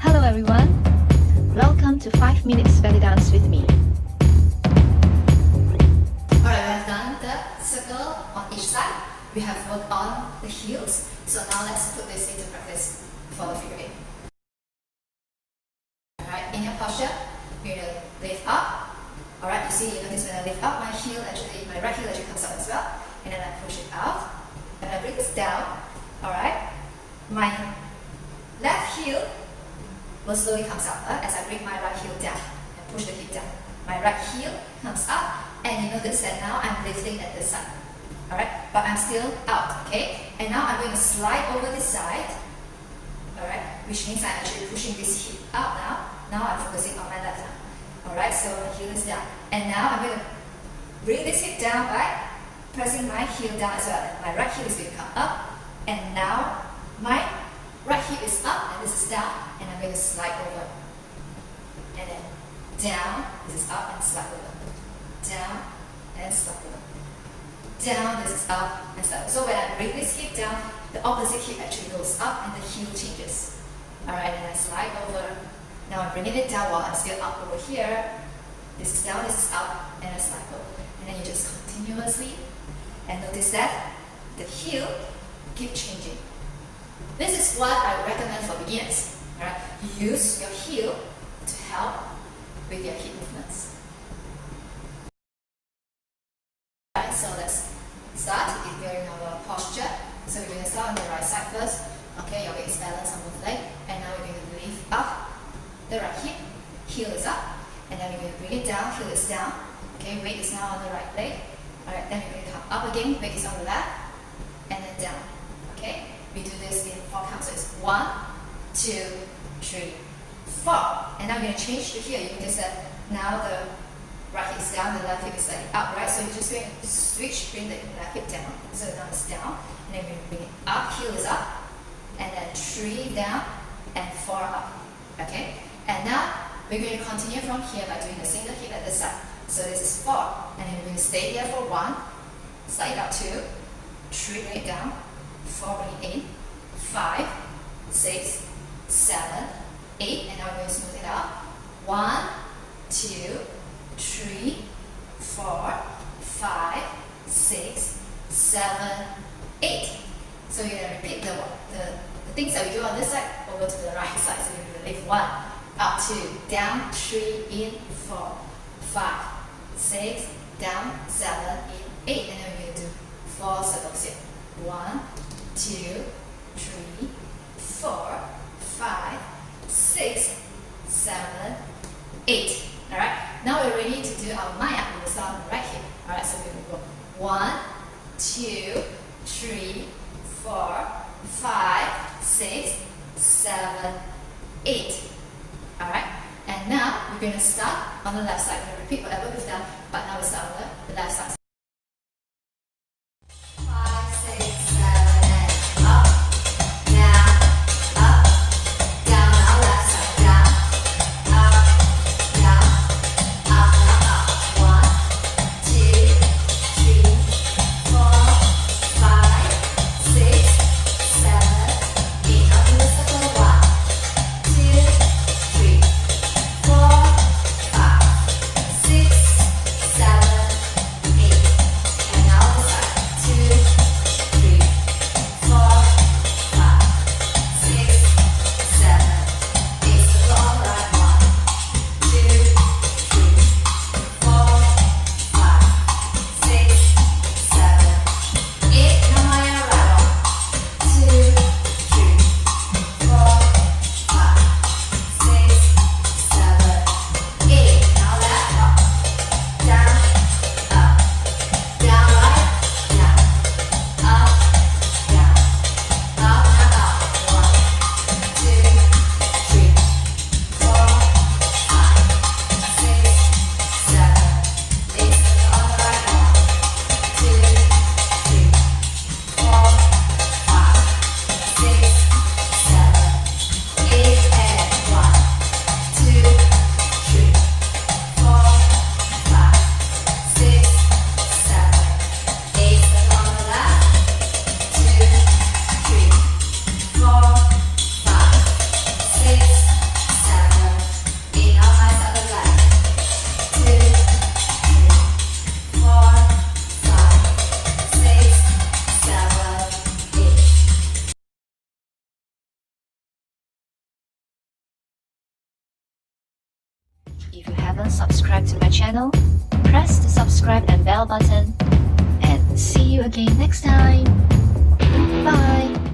Hello everyone, welcome to 5 minutes Bellydance with me. Alright, we have done the circle on each side. We have worked on the heels. So now let's put this into practice for the figure 8. Alright, in your posture, you're going to lift up. Alright, you notice when I lift up, my right heel actually comes up as well. And then I push it out. And I bring this down. Alright, my left heel will slowly comes up as I bring my right heel down and push the hip down. My right heel comes up, and you notice that now I'm lifting at this side. Alright, but I'm still out, okay? And now I'm going to slide over this side. Alright, which means I'm actually pushing this hip out now. Now I'm focusing on my left hand. Alright, so my heel is down. And now I'm going to bring this hip down by pressing my heel down as well. And my right heel is going to come up, and now my right hip is up, and this is down, and I'm going to slide over. And then down, this is up and slide over. Down and slide over. Down, this is up and slide over. So when I bring this hip down, the opposite hip actually goes up and the heel changes. Alright, and I slide over. Now I'm bringing it down while I'm still up over here. This is down, this is up, and I slide over. And then you just continuously, and notice that the heel keep changing. This is what I recommend for beginners. Right? Use your heel to help with your hip movements. Right, so let's start with very our posture. So we're going to start on the right side first. Okay, your weight is balanced on both legs, and now we're going to lift up the right hip. Heel is up, and then we're going to bring it down. Heel is down. Okay, weight is now on the right leg. Alright, then we're going to come up again. Weight is on the left, and then down. Okay. We do this in 4 counts. So it's 1, 2, 3, 4. And now we're going to change to here. You notice that now the right hip is down, the left hip is slightly up, right? So you're just going to switch, bring the left hip down. So now it's down, and then we're going to bring it up. Heel is up, and then 3 down, and 4 up. Okay? And now we're going to continue from here by doing a single hip at this side. So this is 4, and then we're going to stay here for 1, slide up 2, 3, bring it down. 4, bring it in, 5, 6, 7, 8, and now we're going to smooth it out. 1, 2, 3, 4, 5, 6, 7, 8. So you're going to repeat the things that we do on this side over to the right side. So you're going to lift 1, up 2, down 3, in 4, 5, 6, down 7, in 8, and then we're going to do 4 circles here. 1, 2, 3, 4, 5, 6, 7, 8. Alright, now we're ready to do our Maya. We will start on the right hip. Alright, so we're going to go 1, 2, 3, 4, 5, 6, 7, 8. Alright, and now we're going to start on the left side. We're going to repeat whatever we've done, but now we start on the left side. If you haven't subscribed to my channel, press the subscribe and bell button. And see you again next time. Bye.